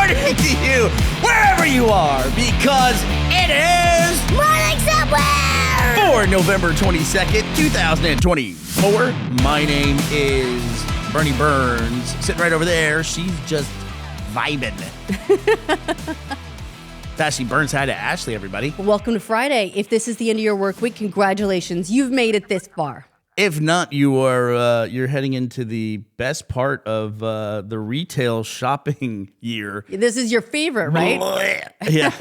morning to you, wherever you are, because it is Morning Somewhere! for November 22nd, 2024. My name is Bernie Burns. Sitting right over there, she's just vibing. It's Ashley Burns. Hi to Ashley, everybody. Welcome to Friday. If this is the end of your work week, congratulations. You've made it this far. If not, you're heading into the best part of the retail shopping year. This is your favorite, right? Yeah.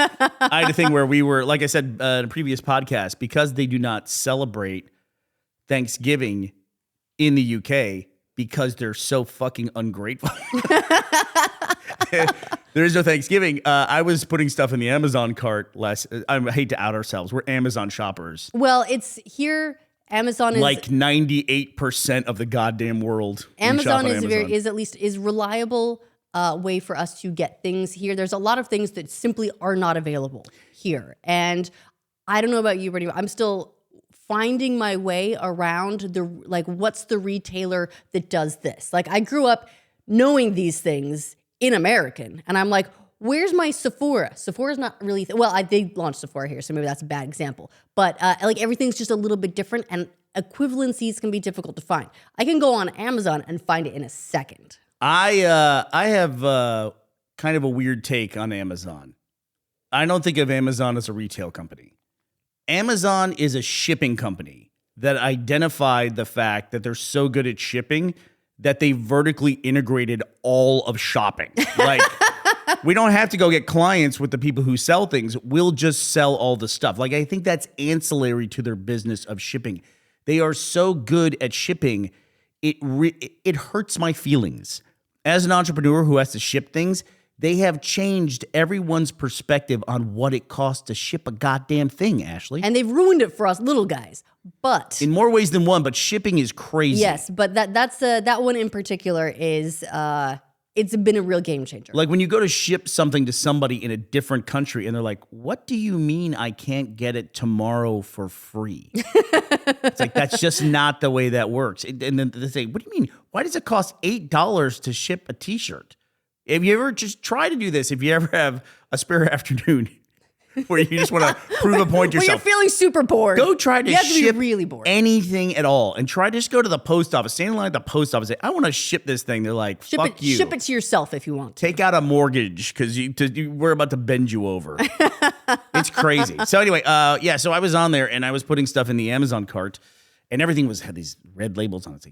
I had a thing where we were, like I said in a previous podcast, because they do not celebrate Thanksgiving in the UK because they're so fucking ungrateful. There is no Thanksgiving. I was putting stuff in the Amazon cart last. I hate to out ourselves. We're Amazon shoppers. Well, it's here. Amazon is like 98% of the goddamn world. Amazon is at least reliable way for us to get things here. There's a lot of things that simply are not available here, and I don't know about you, Brittany, but I'm still finding my way around what's the retailer that does this? Like, I grew up knowing these things in American, and I'm like, where's my Sephora? Sephora's not really, they launched Sephora here, so maybe that's a bad example. But everything's just a little bit different, and equivalencies can be difficult to find. I can go on Amazon and find it in a second. I have kind of a weird take on Amazon. I don't think of Amazon as a retail company. Amazon is a shipping company that identified the fact that they're so good at shipping that they vertically integrated all of shopping. Like, we don't have to go get clients with the people who sell things. We'll just sell all the stuff. Like, I think that's ancillary to their business of shipping. They are so good at shipping, it hurts my feelings. As an entrepreneur who has to ship things, they have changed everyone's perspective on what it costs to ship a goddamn thing, Ashley. And they've ruined it for us little guys. But in more ways than one, but shipping is crazy. Yes, but that one in particular is it's been a real game changer. Like, when you go to ship something to somebody in a different country and they're like, what do you mean I can't get it tomorrow for free? It's like, that's just not the way that works. And then they say, what do you mean? Why does it cost $8 to ship a t-shirt? Have you ever just try to do this? If you ever have a spare afternoon where you just want to prove a point to yourself. When you're feeling super bored. Go try to ship be really bored. anything at all. And try to just go to the post office. Stand in line at the post office. Say, I want to ship this thing. They're like, fuck you. Ship it to yourself if you want. Take out a mortgage because we're about to bend you over. It's crazy. So anyway, so I was on there and I was putting stuff in the Amazon cart. And everything had these red labels on it.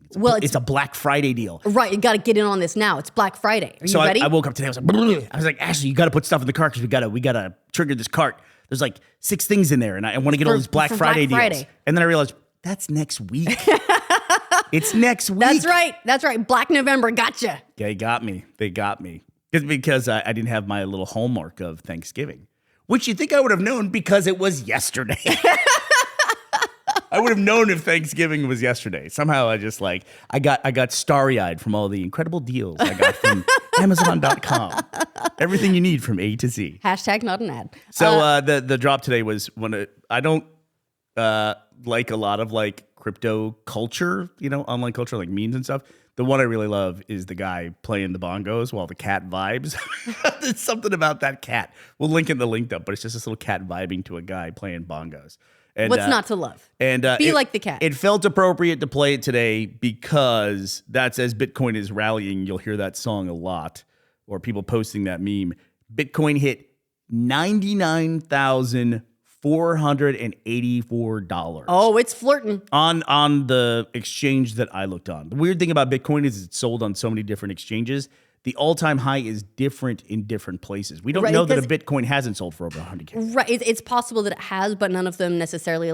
It's a Black Friday deal. Right, you got to get in on this now. It's Black Friday. Are you ready? I woke up today. I was like, Ashley, you got to put stuff in the cart because we gotta trigger this cart. There's like 6 things in there, and I want to get all these Black Friday deals. And then I realized that's next week. It's next week. That's right. Black November, gotcha. They got me. It's because I didn't have my little hallmark of Thanksgiving, which you think I would have known because it was yesterday. I would have known if Thanksgiving was yesterday. Somehow I got starry-eyed from all the incredible deals I got from Amazon.com. Everything you need from A to Z. Hashtag not an ad. So the drop today was I don't like a lot of like crypto culture, online culture, like memes and stuff. The one I really love is the guy playing the bongos while the cat vibes. There's something about that cat. We'll link in the link up, but it's just this little cat vibing to a guy playing bongos. And, what's not to love? And be like the cat. It felt appropriate to play it today because that's as Bitcoin is rallying. You'll hear that song a lot, or people posting that meme. Bitcoin hit $99,484. Oh, it's flirting on the exchange that I looked on. The weird thing about Bitcoin is it's sold on so many different exchanges. The all-time high is different in different places. We don't know that a Bitcoin hasn't sold for over 100K. Right. It's possible that it has, but none of them necessarily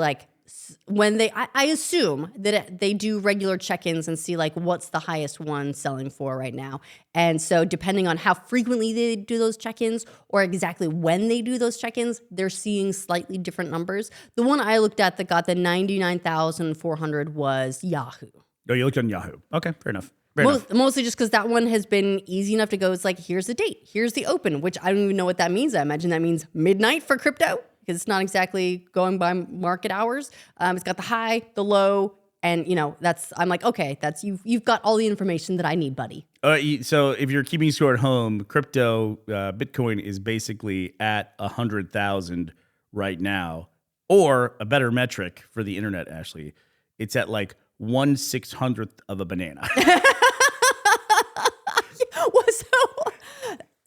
when I assume that they do regular check-ins and see what's the highest one selling for right now. And so depending on how frequently they do those check-ins or exactly when they do those check-ins, they're seeing slightly different numbers. The one I looked at that got the 99,400 was Yahoo. Oh, you looked on Yahoo. Okay, fair enough. Mostly just because that one has been easy enough to go. It's here's the date, here's the open, which I don't even know what that means. I imagine that means midnight for crypto because it's not exactly going by market hours. It's got the high, the low, And I'm like, okay, that's you've got all the information that I need, buddy. So if you're keeping score at home, crypto Bitcoin is basically at 100,000 right now, or a better metric for the internet, Ashley, it's at like 1/600th of a banana.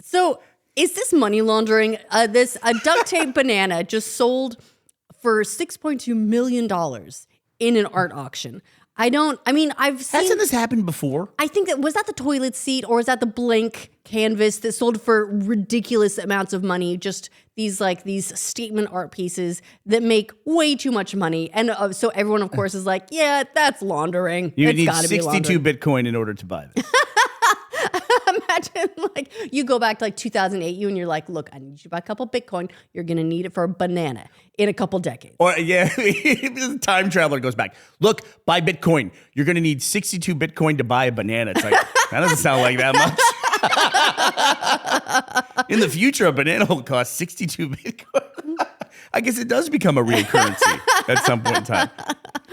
So is this money laundering? This duct tape banana just sold for $6.2 million in an art auction. I've seen... Hasn't this happened before? I think was that the toilet seat, or is that the blank canvas that sold for ridiculous amounts of money? Just these statement art pieces that make way too much money. And so everyone, of course, is like, yeah, that's laundering. You It's need gotta be 62 Bitcoin in order to buy this. Imagine you go back to 2008, and you're like, look, I need you to buy a couple Bitcoin. You're going to need it for a banana in a couple decades. Or the time traveler goes back. Look, buy Bitcoin. You're going to need 62 Bitcoin to buy a banana. It's like, that doesn't sound like that much. In the future, a banana will cost 62 Bitcoin. I guess it does become a real currency at some point in time,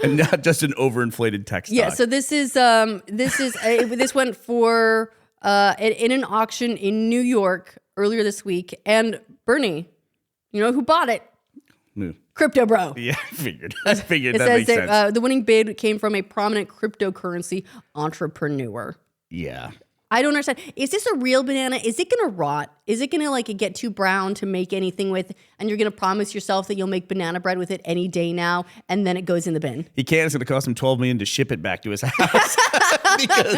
and not just an overinflated tech stock. Yeah. So this went for in an auction in New York earlier this week, and Burnie, you know who bought it? No. Crypto Bro. Yeah, I figured It that says makes sense. The winning bid came from a prominent cryptocurrency entrepreneur. Yeah. I don't understand. Is this a real banana? Is it going to rot? Is it going to get too brown to make anything with? And you're going to promise yourself that you'll make banana bread with it any day now, and then it goes in the bin? He can't. It's going to cost him $12 million to ship it back to his house because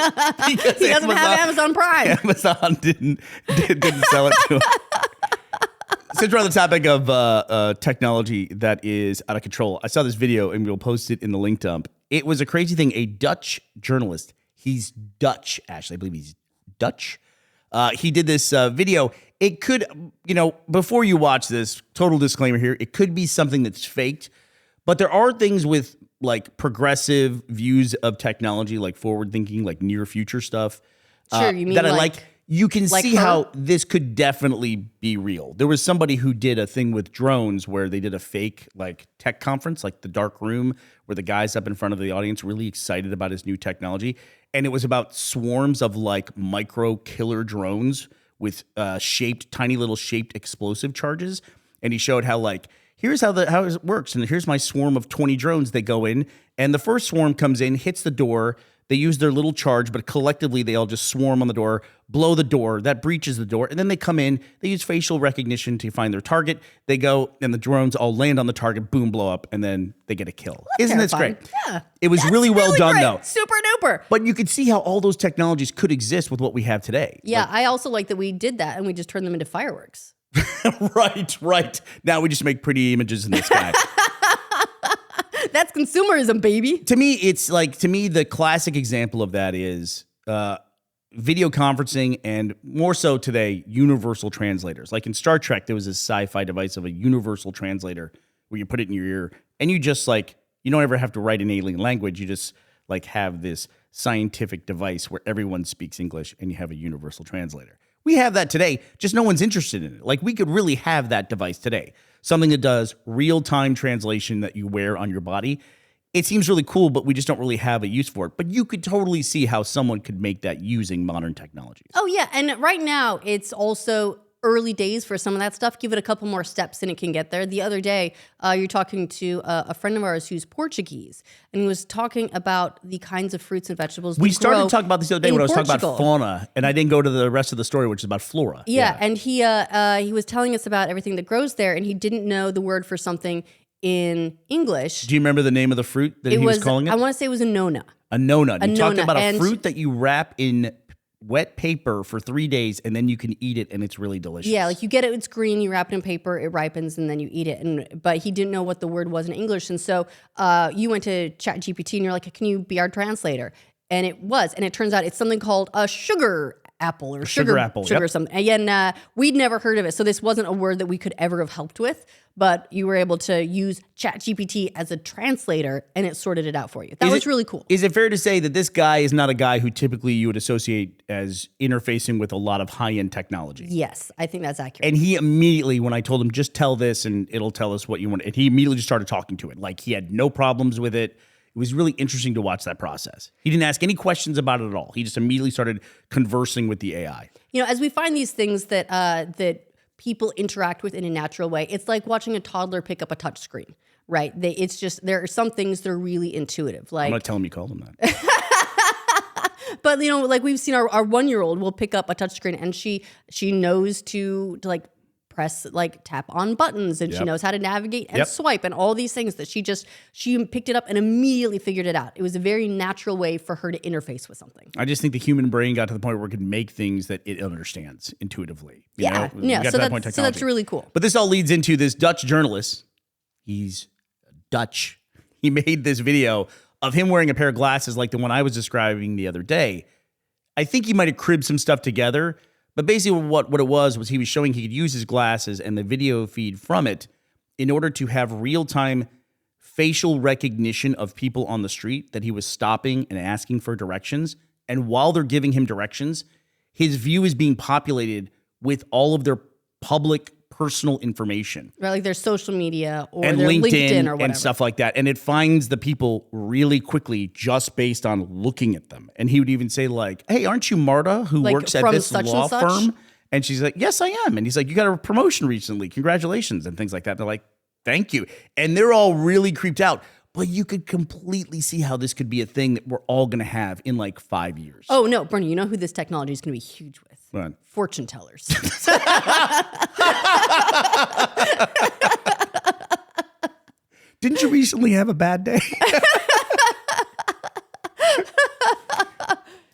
He doesn't have Amazon Prime. Amazon didn't sell it to him. Since we're on the topic of technology that is out of control, I saw this video and we'll post it in the link dump. It was a crazy thing. A Dutch journalist. He's Dutch, Ashley. I believe he's Dutch. He did this video. It could, before you watch this, total disclaimer here, it could be something that's faked, but there are things with progressive views of technology, forward thinking, near future stuff. Sure, you mean that I like. You can see her? how this could definitely be real. There was somebody who did a thing with drones where they did a fake tech conference, the dark room, where the guy's up in front of the audience really excited about his new technology. And it was about swarms of micro killer drones with tiny little shaped explosive charges. And he showed how here's how it works. And here's my swarm of 20 drones. They go in, and the first swarm comes in, hits the door. They use their little charge, but collectively they all just swarm on the door, blow the door. That breaches the door. And then they come in. They use facial recognition to find their target. They go, and the drones all land on the target, boom, blow up, and then they get a kill. Isn't this great? Yeah. It was really well done, great. though. Super duper. But you could see how all those technologies could exist with what we have today. Yeah, I also like that we did that and we just turned them into fireworks. Right. Now we just make pretty images in the sky. That's consumerism, baby. To me, the classic example of that is video conferencing, and more so today, universal translators. Like in Star Trek, there was this sci-fi device of a universal translator where you put it in your ear, and you just you don't ever have to write an alien language. You just have this scientific device where everyone speaks English, and you have a universal translator. We have that today, just no one's interested in it. We could really have that device today. Something that does real-time translation that you wear on your body. It seems really cool, but we just don't really have a use for it. But you could totally see how someone could make that using modern technologies. Oh, yeah. And right now, it's also early days for some of that stuff. Give it a couple more steps and it can get there. The other day, you're talking to a friend of ours who's Portuguese, and he was talking about the kinds of fruits and vegetables we started grow to talk about this the other day when I was talking Portugal. about fauna, and I didn't go to the rest of the story, which is about flora. Yeah, and he was telling us about everything that grows there, and he didn't know the word for something in English. Do you remember the name of the fruit that he was calling it? I want to say it was a nona. A nona. You talked nona, about a and fruit that you wrap in wet paper for 3 days, and then you can eat it, and it's really delicious. Yeah, you get it, it's green, you wrap it in paper, it ripens, and then you eat it. But he didn't know what the word was in English, and so you went to ChatGPT, and you're like, can you be our translator? And it was, and it turns out it's something called a sugar apple or sugar apple, sugar yep. something. And we'd never heard of it, so this wasn't a word that we could ever have helped with, but you were able to use ChatGPT as a translator, and it sorted it out for you. That was really cool. Is it fair to say that this guy is not a guy who typically you would associate as interfacing with a lot of high-end technology? Yes, I think that's accurate. And he immediately, when I told him, just tell this and it'll tell us what you want, and he immediately just started talking to it. He had no problems with it. It was really interesting to watch that process. He didn't ask any questions about it at all. He just immediately started conversing with the AI. As we find these things that that people interact with in a natural way, it's like watching a toddler pick up a touch screen, right? It's just, there are some things that are really intuitive. Like, I'm going to tell him you called him that. But like we've seen our 1-year-old will pick up a touchscreen and she knows to like press, like tap on buttons, and she knows how to navigate and swipe and all these things that she picked it up and immediately figured it out. It was a very natural way for her to interface with something. I just think the human brain got to the point where it could make things that it understands intuitively. You know? Yeah. So that's really cool. But this all leads into this Dutch journalist. He's Dutch. He made this video of him wearing a pair of glasses like the one I was describing the other day. I think he might have cribbed some stuff together, but basically what it was he was showing he could use his glasses and the video feed from it in order to have real-time facial recognition of people on the street that he was stopping and asking for directions. And while they're giving him directions, his view is being populated with all of their public personal information. Right, like their social media or and their LinkedIn or whatever. and stuff like that. And it finds the people really quickly just based on looking at them. And he would even say like, hey, aren't you Marta who Like works at from this such law and such? firm? And she's like, yes, I am. And he's like, you got a promotion recently. Congratulations. And things like that. They're like, thank you. And they're all really creeped out. But you could completely see how this could be a thing that we're all going to have in like 5 years. Oh, no, Bernie, you know who this technology is going to be huge with? What? Fortune tellers. Didn't you recently have a bad day?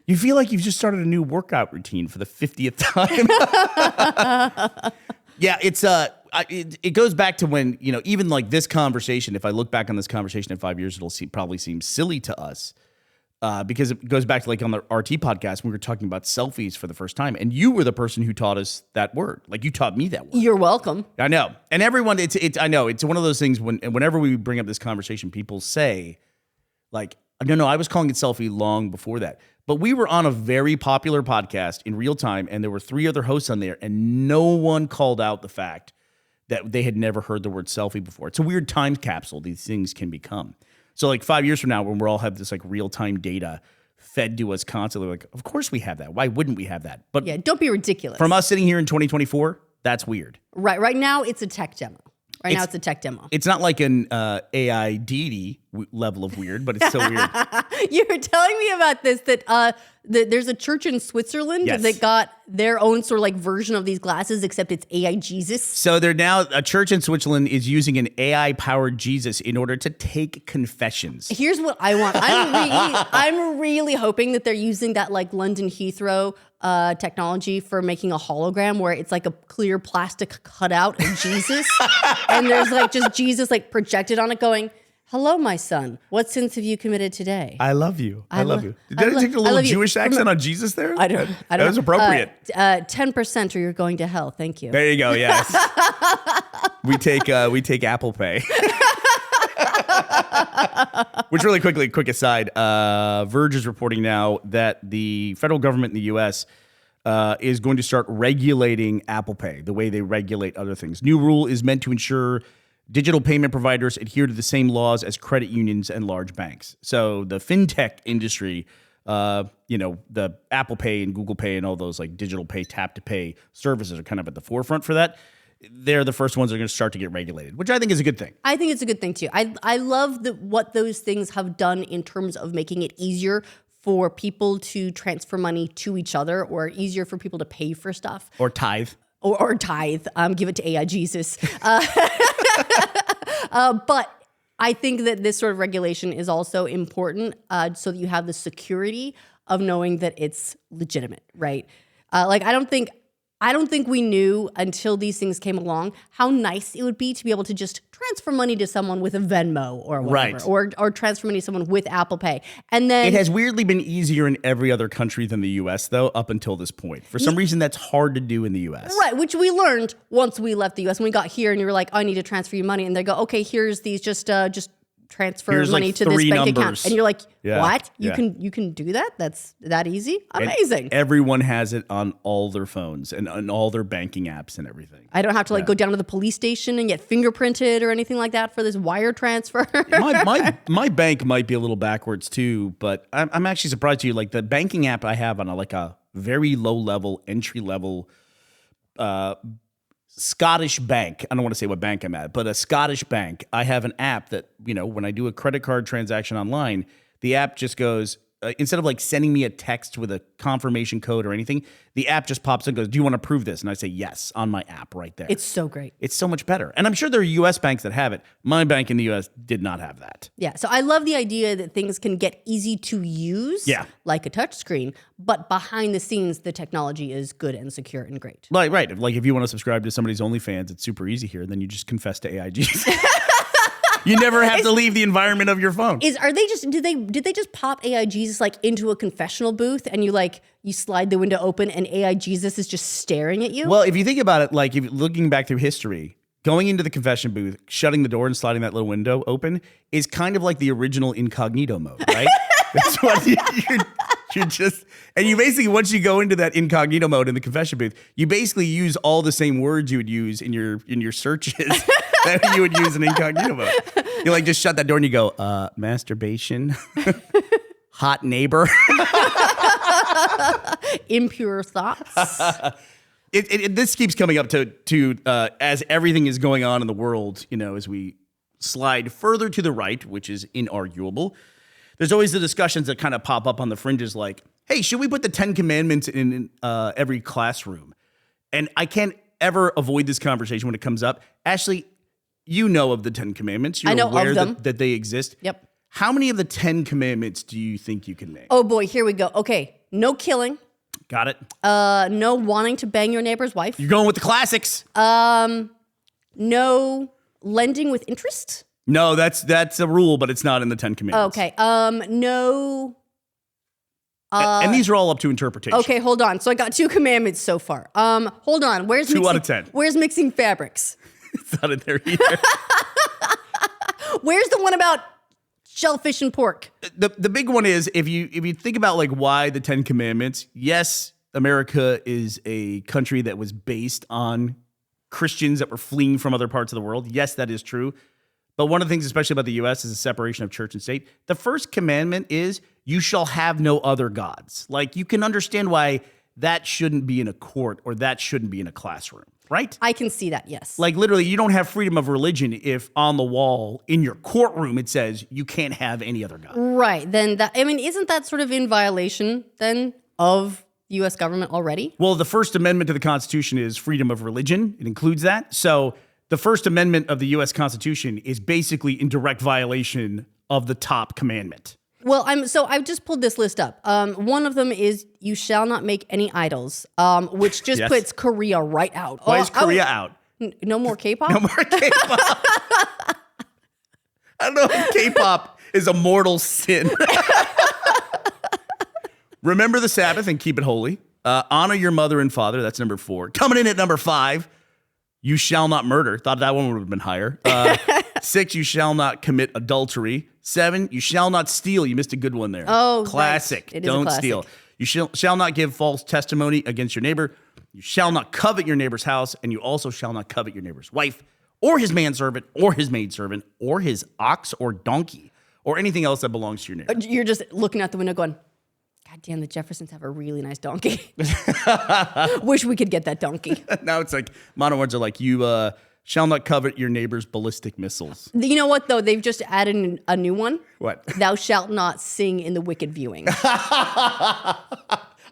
You feel like you've just started a new workout routine for the 50th time. Yeah, it goes back to when, even like this conversation, if I look back on this conversation in 5 years, it'll probably seem silly to us. Because it goes back to like on the RT podcast, we were talking about selfies for the first time. And you were the person who taught us that word. Like you taught me that word. You're welcome. I know. And everyone, I know it's one of those things whenever we bring up this conversation, people say like, no, I was calling it selfie long before that. But we were on a very popular podcast in real time. And there were 3 other hosts on there and no one called out the fact that they had never heard the word selfie before. It's a weird time capsule these things can become. So like 5 years from now, when we're all have this like real-time data fed to us constantly, like, of course we have that. Why wouldn't we have that? But yeah, don't be ridiculous. From us sitting here in 2024, that's weird. Right now it's a tech demo. Now it's a tech demo. It's not like an AI deity level of weird, but it's still weird. You were telling me about this, that there's a church in Switzerland that got their own sort of like version of these glasses, except it's AI Jesus. So they're now, a church in Switzerland is using an AI-powered Jesus in order to take confessions. Here's what I want. I'm really hoping that they're using that like London Heathrow technology for making a hologram where it's like a clear plastic cutout of Jesus. And there's like just Jesus like projected on it going, hello, my son. What sins have you committed today? I love you. I love you. Did I take a little Jewish accent on Jesus there? I don't know. That was appropriate. 10% or you're going to hell. Thank you. There you go. Yes. we take Apple Pay. Which really quick aside, Verge is reporting now that the federal government in the U.S. Is going to start regulating Apple Pay the way they regulate other things. New rule is meant to ensure digital payment providers adhere to the same laws as credit unions and large banks. So the fintech industry, the Apple Pay and Google Pay and all those like digital pay, tap to pay services are kind of at the forefront for that. They're the first ones that are going to start to get regulated, which I think is a good thing. I think it's a good thing too. I love what those things have done in terms of making it easier for people to transfer money to each other, or easier for people to pay for stuff. Or tithe. Or tithe. Give it to AI Jesus. But I think that this sort of regulation is also important so that you have the security of knowing that it's legitimate, right? I don't think we knew until these things came along how nice it would be to be able to just transfer money to someone with a Venmo or whatever, or transfer money to someone with Apple Pay. And then it has weirdly been easier in every other country than the US though, up until this point. For some reason, that's hard to do in the US. Right, which we learned once we left the US. When we got here and you were like, oh, I need to transfer you money. And they go, okay, here's these, just transfer Here's, money like, to this 3 bank account. numbers. And you're like, Yeah, what? You yeah. can do that? That's that easy? And Amazing. everyone has it on all their phones and on all their banking apps and everything. I don't have to like go down to the police station and get fingerprinted or anything like that for this wire transfer. my bank might be a little backwards too, but I'm actually surprised you. Like the banking app I have on a very low level, entry level Scottish bank. I don't want to say what bank I'm at, but a Scottish bank. I have an app that, when I do a credit card transaction online, the app just goes, instead of like sending me a text with a confirmation code or anything, the app just pops up and goes, do you want to approve this? And I say yes on my app right there. It's so great. It's so much better. And I'm sure there are US banks that have it. My bank in the US did not have that. Yeah. So I love the idea that things can get easy to use, like a touchscreen, but behind the scenes, the technology is good and secure and great. Right. Like if you want to subscribe to somebody's OnlyFans, it's super easy here. Then you just confess to AIGs. You never have to leave the environment of your phone. Did they just pop AI Jesus like into a confessional booth and you slide the window open and AI Jesus is just staring at you? Well, if you think about it, like if looking back through history, going into the confession booth, shutting the door and sliding that little window open is kind of like the original incognito mode, right? That's what you're just, and you basically, once you go into that incognito mode in the confession booth, you basically use all the same words you would use in your searches that you would use in incognito mode. You like just shut that door and you go, masturbation, hot neighbor, impure thoughts. This keeps coming up to as everything is going on in the world, as we slide further to the right, which is inarguable. There's always the discussions that kind of pop up on the fringes like, hey, should we put the 10 Commandments in every classroom? And I can't ever avoid this conversation when it comes up. Ashley, you know of the 10 Commandments. You're I know aware of them. that they exist. Yep. How many of the 10 Commandments do you think you can name? Oh boy, here we go. Okay, no killing. Got it. No wanting to bang your neighbor's wife. You're going with the classics. No lending with interest. No, that's a rule, but it's not in the 10 Commandments. Okay. No. And these are all up to interpretation. Okay, hold on. So I got 2 commandments so far. Hold on. Where's 2 out of 10. Where's mixing fabrics? It's not in there either. Where's the one about shellfish and pork? The big one is if you think about like why the 10 Commandments. Yes, America is a country that was based on Christians that were fleeing from other parts of the world. Yes, that is true. But one of the things, especially about the U.S., is the separation of church and state. The first commandment is, you shall have no other gods. Like, you can understand why that shouldn't be in a court or that shouldn't be in a classroom, right? I can see that, yes. Like, literally, you don't have freedom of religion if on the wall in your courtroom it says you can't have any other god. Right. Then, isn't that sort of in violation, then, of the U.S. government already? Well, the First Amendment to the Constitution is freedom of religion. It includes that. So the First Amendment of the U.S. Constitution is basically in direct violation of the top commandment. Well, I've just pulled this list up. One of them is you shall not make any idols, which just puts Korea right out. Why is Korea out? No more K-pop? No more K-pop. I don't know if K-pop is a mortal sin. Remember the Sabbath and keep it holy. Honor your mother and father. That's number 4. Coming in at number 5. You shall not murder. Thought that one would have been higher. 6, you shall not commit adultery. 7, you shall not steal. You missed a good one there. Oh, classic. Right. It is a Don't classic. steal. You shall not give false testimony against your neighbor. You shall not covet your neighbor's house, and you also shall not covet your neighbor's wife, or his manservant, or his maidservant, or his ox or donkey, or anything else that belongs to your neighbor. You're just looking out the window going, God damn, the Jeffersons have a really nice donkey. Wish we could get that donkey. Now it's like, modern words are like, you shall not covet your neighbor's ballistic missiles. You know what, though? They've just added a new one. What? Thou shalt not sing in the wicked viewing.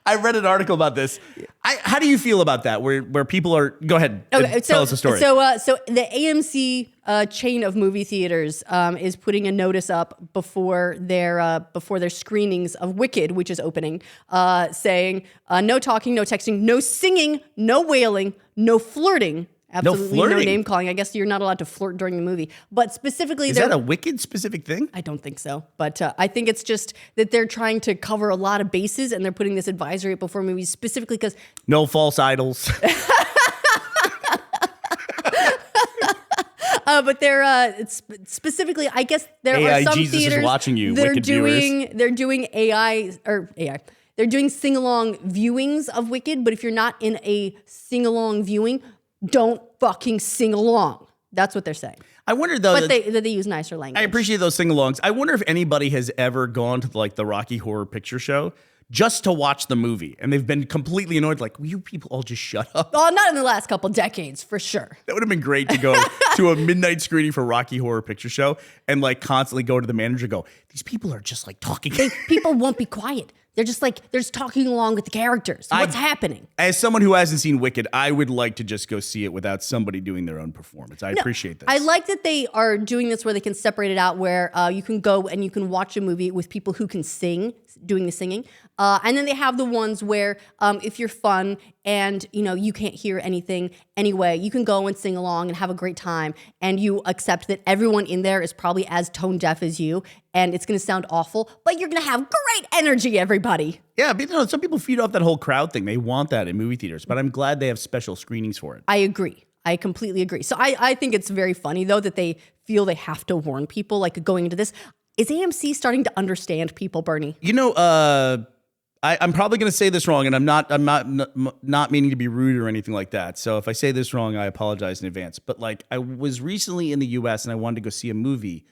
I read an article about this. How do you feel about that? Where people are? Go ahead. And tell us a story. So the AMC chain of movie theaters is putting a notice up before their screenings of Wicked, which is opening, saying no talking, no texting, no singing, no wailing, no flirting. Absolutely no name calling. I guess you're not allowed to flirt during the movie. But specifically, is that a Wicked specific thing? I don't think so. But I think it's just that they're trying to cover a lot of bases and they're putting this advisory up before movies specifically because... No false idols. But they're specifically, I guess there AI are some Jesus is theaters watching you, they're wicked viewers. doing AI. They're doing sing-along viewings of Wicked, but if you're not in a sing-along viewing, don't fucking sing along. That's what they're saying. I wonder though. But they use nicer language. I appreciate those sing-alongs. I wonder if anybody has ever gone to like the Rocky Horror Picture Show just to watch the movie, and they've been completely annoyed. Like, will you people all just shut up? Well, not in the last couple decades, for sure. That would have been great to go to a midnight screening for Rocky Horror Picture Show and like constantly go to the manager and go, these people are just like talking. People won't be quiet. They're just talking along with the characters. What's happening? As someone who hasn't seen Wicked, I would like to just go see it without somebody doing their own performance. I appreciate this. I like that they are doing this where they can separate it out, where you can go and you can watch a movie with people who can sing, doing the singing. And then they have the ones where if you're fun and you can't hear anything anyway, you can go and sing along and have a great time, and you accept that everyone in there is probably as tone deaf as you, and it's going to sound awful, but you're going to have great energy, everybody. Yeah, but some people feed off that whole crowd thing. They want that in movie theaters, but I'm glad they have special screenings for it. I agree. I completely agree. So I think it's very funny, though, that they feel they have to warn people, like, going into this. Is AMC starting to understand people, Bernie? I'm probably going to say this wrong, and I'm not meaning to be rude or anything like that. So if I say this wrong, I apologize in advance. But like, I was recently in the U.S. and I wanted to go see a movie,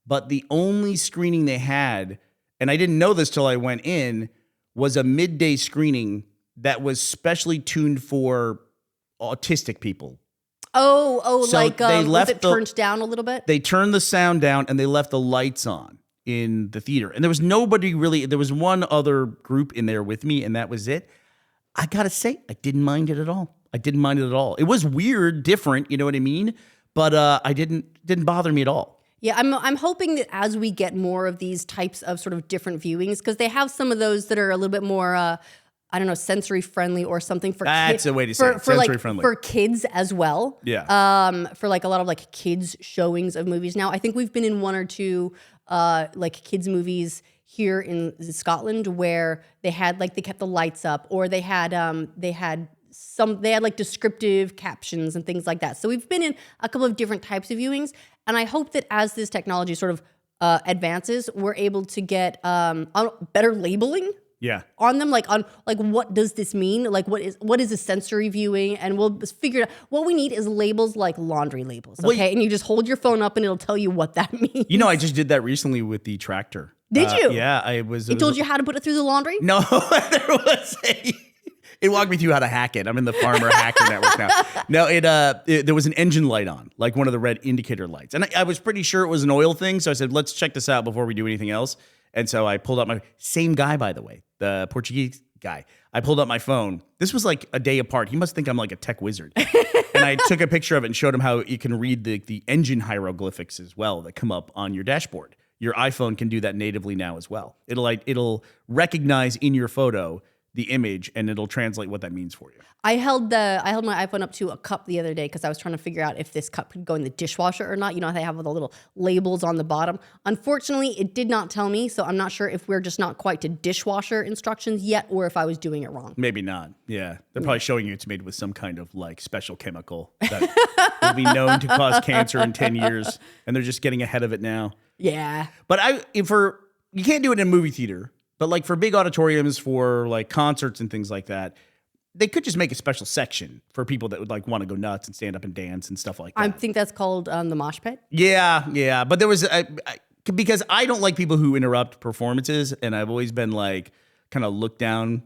but the only screening they had, and I didn't know this till I went in, was a midday screening that was specially tuned for autistic people. So like was it turned down a little bit? They turned the sound down and they left the lights on in the theater. And there was nobody really, there was one other group in there with me, and that was it. I gotta say, I didn't mind it at all. It was weird, different, you know what I mean? But I didn't bother me at all. Yeah, I'm hoping that as we get more of these types of sort of different viewings, because they have some of those that are a little bit more sensory friendly or something for That's kids. a way to say it. Sensory friendly. For kids as well. Yeah. For like a lot of like kids showings of movies now. I think we've been in one or two like kids movies here in Scotland where they kept the lights up, or they had like descriptive captions and things like that. So we've been in a couple of different types of viewings, and I hope that as this technology sort of advances, we're able to get better labeling. Yeah. On them, like what does this mean? Like what is a sensory viewing? And we'll figure it out. What we need is labels like laundry labels, okay? And you just hold your phone up and it'll tell you what that means. I just did that recently with the tractor. Did you? Yeah, It told you how to put it through the laundry? No, it walked me through how to hack it. I'm in the Farmer Hacker Network now. No, there was an engine light on, like one of the red indicator lights. And I was pretty sure it was an oil thing, so I said, let's check this out before we do anything else. And so I pulled out my same guy, by the way, the Portuguese guy. I pulled out my phone. This was like a day apart. He must think I'm like a tech wizard. And I took a picture of it and showed him how you can read the engine hieroglyphics as well that come up on your dashboard. Your iPhone can do that natively now as well. It'll recognize in your photo the image, and it'll translate what that means for you. I held my iPhone up to a cup the other day because I was trying to figure out if this cup could go in the dishwasher or not. You know how they have the little labels on the bottom. Unfortunately, it did not tell me, so I'm not sure if we're just not quite to dishwasher instructions yet, or if I was doing it wrong. Maybe not. Yeah, they're probably showing you it's made with some kind of like special chemical that will be known to cause cancer in 10 years, and they're just getting ahead of it now. Yeah, but you can't do it in a movie theater. But like for big auditoriums, for like concerts and things like that, they could just make a special section for people that would like want to go nuts and stand up and dance and stuff like that. I think that's called the mosh pit. Yeah. But there was because I don't like people who interrupt performances, and I've always been like kind of looked down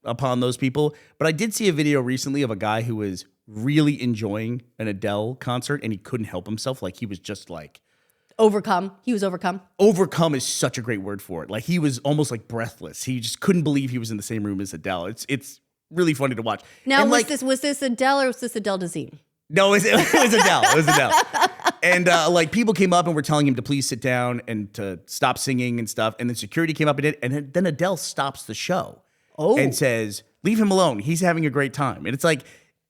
upon those people. But I did see a video recently of a guy who was really enjoying an Adele concert, and he couldn't help himself. Like he was just like. Overcome. He was overcome. Overcome is such a great word for it. Like he was almost like breathless. He just couldn't believe he was in the same room as Adele. It's really funny to watch. Now, was this Adele or was this Adele Dazeem? No, it was Adele. It was Adele. And like people came up and were telling him to please sit down and to stop singing and stuff. And then security came up and did. And then Adele stops the show and says, "Leave him alone. He's having a great time." And it's like,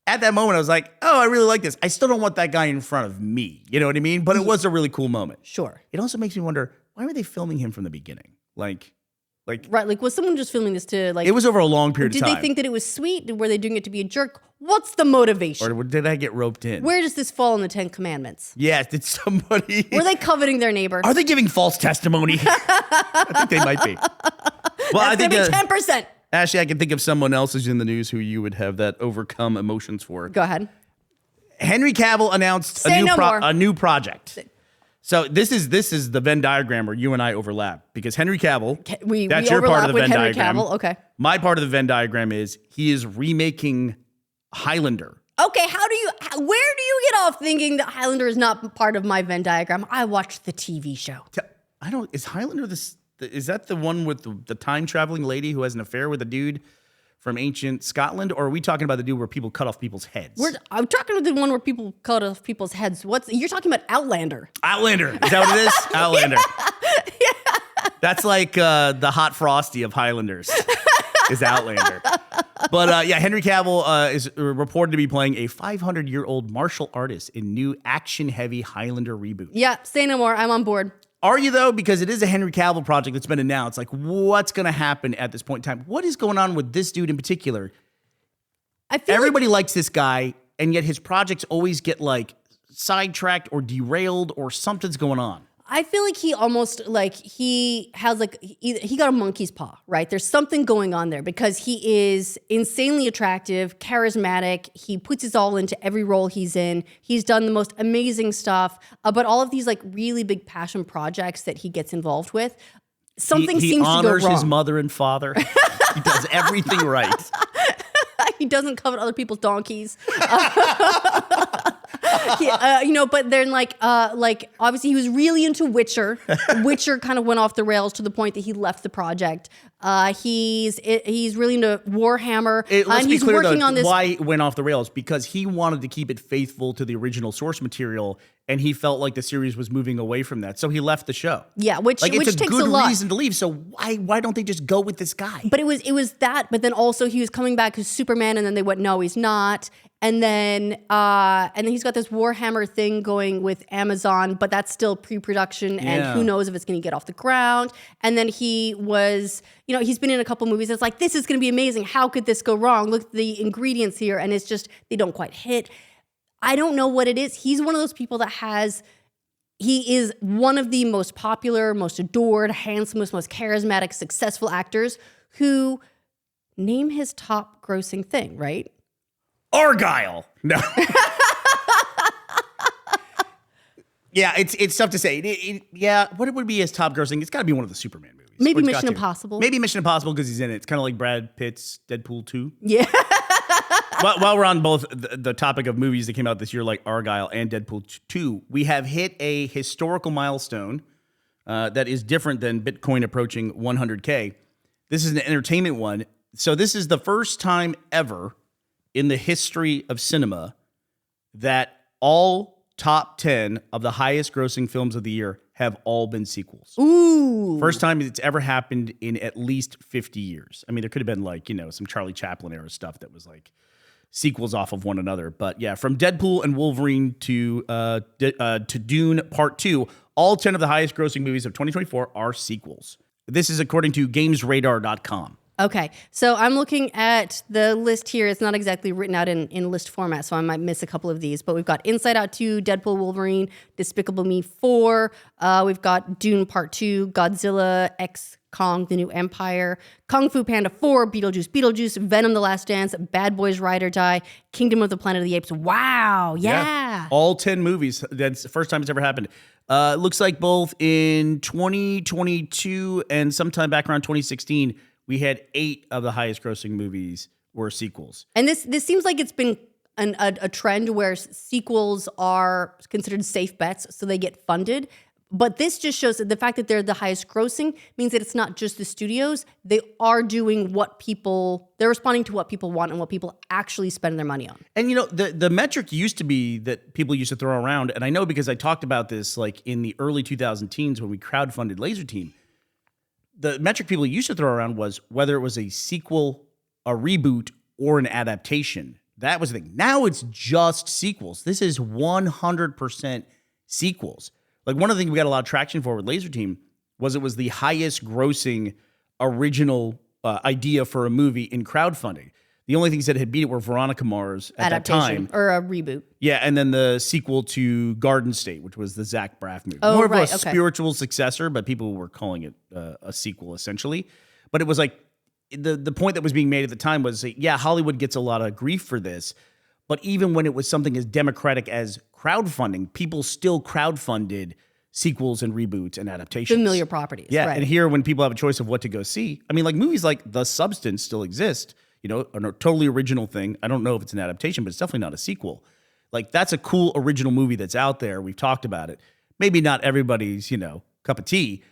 at that moment, I was like, oh, I really like this. I still don't want that guy in front of me. You know what I mean? But it was a really cool moment. Sure. It also makes me wonder, why were they filming him from the beginning? Like Like, Right. Like, was someone just filming this to like? it was over a long period of Did time. they think that it was sweet? Were they doing it to be a jerk? What's the motivation? Or did I get roped in? Where does this fall in the 10 Commandments? Yeah, did somebody... Were they coveting their neighbor? Are they giving false testimony? I think they might be. Well, I think That's gonna be 10%. Ashley, I can think of someone else who's in the news who you would have that overcome emotions for. Go ahead. Henry Cavill announced Say no more. a new project. So this is the Venn diagram where you and I overlap because Henry Cavill, that's your part of the Venn Henry diagram. Cavill. Okay. My part of the Venn diagram is he is remaking Highlander. Okay, where do you get off thinking that Highlander is not part of my Venn diagram? I watched the TV show. Is Highlander is that the one with the time traveling lady who has an affair with a dude from ancient Scotland? Or are we talking about the dude where people cut off people's heads? I'm talking about the one where people cut off people's heads. You're talking about Outlander. Outlander. Is that what it is? Outlander. Yeah. That's like the hot frosty of Highlanders is Outlander. But yeah, Henry Cavill is reported to be playing a 500-year-old martial artist in new action-heavy Highlander reboot. Yeah, say no more. I'm on board. Are you, though? Because it is a Henry Cavill project that's been announced. Like, what's going to happen at this point in time? What is going on with this dude in particular? I feel Everybody likes this guy, and yet his projects always get, like, sidetracked or derailed or something's going on. I feel like he almost like he has like he got a monkey's paw, right? There's something going on there because he is insanely attractive, charismatic. He puts his all into every role he's in. He's done the most amazing stuff, but all of these like really big passion projects that he gets involved with, something seems to go wrong. He honors his mother and father. He does everything right. He doesn't covet other people's donkeys. But then like obviously he was really into Witcher. Witcher kind of went off the rails to the point that he left the project. He's really into Warhammer. Let's and be he's clear, working though, on this. why it went off the rails? Because he wanted to keep it faithful to the original source material, and he felt like the series was moving away from that, so he left the show. Yeah, which it's takes a good lot. reason to leave. So why don't they just go with this guy? But it was that. But then also he was coming back as Superman, and then they went, no, he's not. And then he's got this Warhammer thing going with Amazon, but that's still pre-production, and who knows if it's going to get off the ground. And then he was, he's been in a couple movies. It's like, this is going to be amazing. How could this go wrong? Look at the ingredients here, and it's just they don't quite hit. I don't know what it is. He's one of those people that he is one of the most popular, most adored, handsomest, most charismatic, successful actors who name his top grossing thing, right? Argyle. No. Yeah, it's tough to say. What it would be his top grossing? It's got to be one of the Superman movies. Maybe Mission Impossible. Maybe Mission Impossible because he's in it. It's kind of like Brad Pitt's Deadpool 2. Yeah. While we're on both the topic of movies that came out this year, like Argyle and Deadpool 2, we have hit a historical milestone that is different than Bitcoin approaching 100K. This is an entertainment one. So this is the first time ever in the history of cinema that all top 10 of the highest grossing films of the year have all been sequels. Ooh. First time it's ever happened in at least 50 years. I mean, there could have been like, some Charlie Chaplin era stuff that was like sequels off of one another. But yeah, from Deadpool and Wolverine to Dune Part 2, all 10 of the highest grossing movies of 2024 are sequels. This is according to GamesRadar.com. Okay, so I'm looking at the list here. It's not exactly written out in list format, so I might miss a couple of these. But we've got Inside Out 2, Deadpool, Wolverine, Despicable Me 4. We've got Dune Part 2, Godzilla X Kong, The New Empire, Kung Fu Panda 4, Beetlejuice, Venom: The Last Dance, Bad Boys: Ride or Die, Kingdom of the Planet of the Apes. Wow, yeah. All 10 movies. That's the first time it's ever happened. Looks like both in 2022 and sometime back around 2016, we had 8 of the highest grossing movies were sequels. And this seems like it's been a trend where sequels are considered safe bets, so they get funded. But this just shows that the fact that they're the highest grossing means that it's not just the studios. They are doing they're responding to what people want and what people actually spend their money on. And the metric used to be that people used to throw around, and I know because I talked about this like in the early 2010s when we crowdfunded Laser Team. The metric people used to throw around was whether it was a sequel, a reboot, or an adaptation. That was the thing. Now it's just sequels. This is 100% sequels. Like one of the things we got a lot of traction for with Laser Team was it was the highest grossing original idea for a movie in crowdfunding. The only things that had beat it were Veronica Mars at that time. Or a reboot. Yeah, and then the sequel to Garden State, which was the Zach Braff movie. Oh, More of a right, okay. spiritual successor, but people were calling it a sequel, essentially. But it was like, the point that was being made at the time was, yeah, Hollywood gets a lot of grief for this, but even when it was something as democratic as crowdfunding, people still crowdfunded sequels and reboots and adaptations. Familiar properties. Yeah, right. and here when people have a choice of what to go see, I mean, like movies like The Substance still exist, a totally original thing. I don't know if it's an adaptation, but it's definitely not a sequel. Like that's a cool original movie that's out there. We've talked about it. Maybe not everybody's, cup of tea,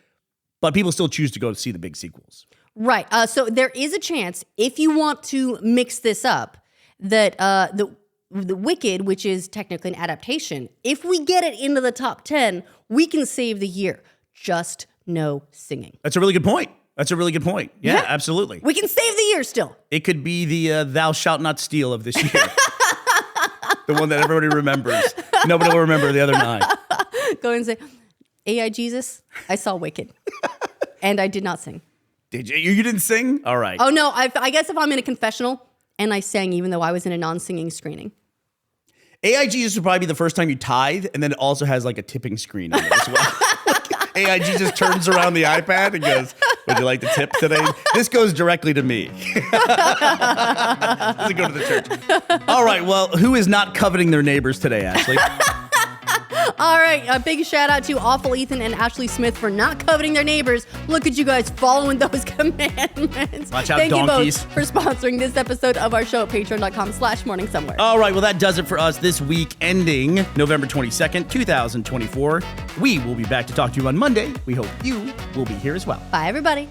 but people still choose to go to see the big sequels. Right. So there is a chance, if you want to mix this up, that the Wicked, which is technically an adaptation, if we get it into the top 10, we can save the year. Just no singing. That's a really good point. Yeah, absolutely. We can save the year still. It could be the thou shalt not steal of this year. The one that everybody remembers. Nobody will remember the other 9. Go and say, AI Jesus, I saw Wicked. And I did not sing. Did you? You didn't sing? All right. Oh, no. I guess if I'm in a confessional and I sang even though I was in a non-singing screening. AI Jesus would probably be the first time you tithe, and then it also has like a tipping screen on it as well. AI Jesus turns around the iPad and goes, would you like to tip today? This goes directly to me. Doesn't go to the church. All right, well, who is not coveting their neighbors today, Ashley? All right, a big shout out to Awful Ethan and Ashley Smith for not coveting their neighbors. Look at you guys following those commandments. Watch out, Thank donkeys. you both for sponsoring this episode of our show at patreon.com/morningsomewhere. All right, well, that does it for us this week, ending November 22nd, 2024. We will be back to talk to you on Monday. We hope you will be here as well. Bye, everybody.